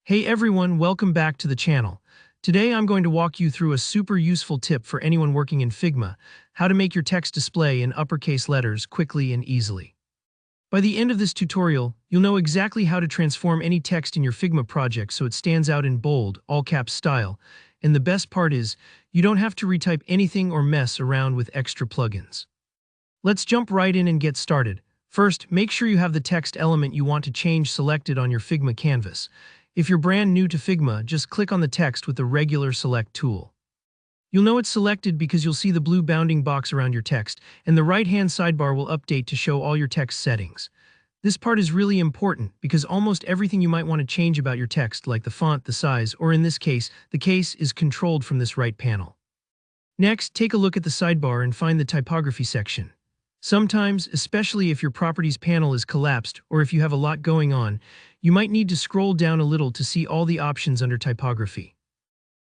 Hey everyone, welcome back to the channel. Today I'm going to walk you through a super useful tip for anyone working in Figma, how to make your text display in uppercase letters quickly and easily. By the end of this tutorial, you'll know exactly how to transform any text in your Figma project so it stands out in bold, all-caps style, and the best part is, you don't have to retype anything or mess around with extra plugins. Let's jump right in and get started. First, make sure you have the text element you want to change selected on your Figma canvas. If you're brand new to Figma, just click on the text with the regular Select tool. You'll know it's selected because you'll see the blue bounding box around your text, and the right-hand sidebar will update to show all your text settings. This part is really important because almost everything you might want to change about your text, like the font, the size, or in this case, the case, is controlled from this right panel. Next, take a look at the sidebar and find the typography section. Sometimes, especially if your properties panel is collapsed or if you have a lot going on, you might need to scroll down a little to see all the options under typography.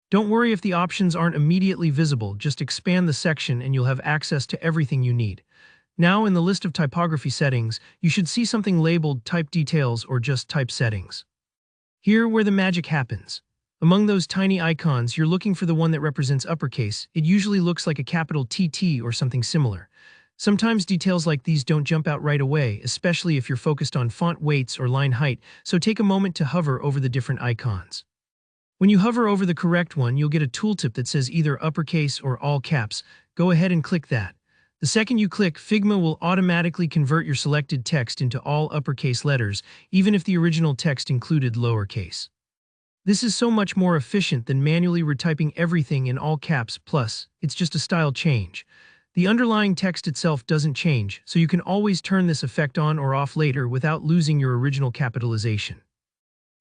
Don't worry if the options aren't immediately visible, just expand the section and you'll have access to everything you need. Now in the list of typography settings, you should see something labeled Type Details or just Type Settings. Here where the magic happens. Among those tiny icons, you're looking for the one that represents uppercase. It usually looks like a capital TT or something similar. Sometimes details like these don't jump out right away, especially if you're focused on font weights or line height, so take a moment to hover over the different icons. When you hover over the correct one, you'll get a tooltip that says either uppercase or all caps. Go ahead and click that. The second you click, Figma will automatically convert your selected text into all uppercase letters, even if the original text included lowercase. This is so much more efficient than manually retyping everything in all caps, plus, it's just a style change. The underlying text itself doesn't change, so you can always turn this effect on or off later without losing your original capitalization.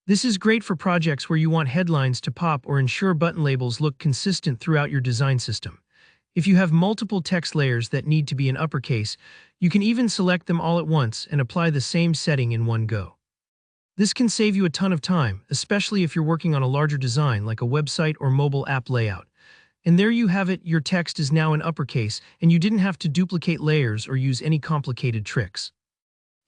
This is great for projects where you want headlines to pop or ensure button labels look consistent throughout your design system. If you have multiple text layers that need to be in uppercase, you can even select them all at once and apply the same setting in one go. This can save you a ton of time, especially if you're working on a larger design like a website or mobile app layout. And there you have it, your text is now in uppercase, and you didn't have to duplicate layers or use any complicated tricks.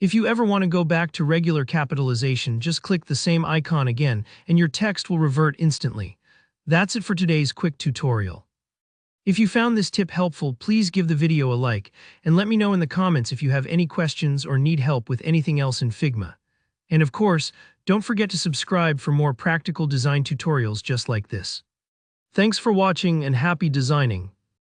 If you ever want to go back to regular capitalization, just click the same icon again, and your text will revert instantly. That's it for today's quick tutorial. If you found this tip helpful, please give the video a like, and let me know in the comments if you have any questions or need help with anything else in Figma. And of course, don't forget to subscribe for more practical design tutorials just like this. Thanks for watching and happy designing.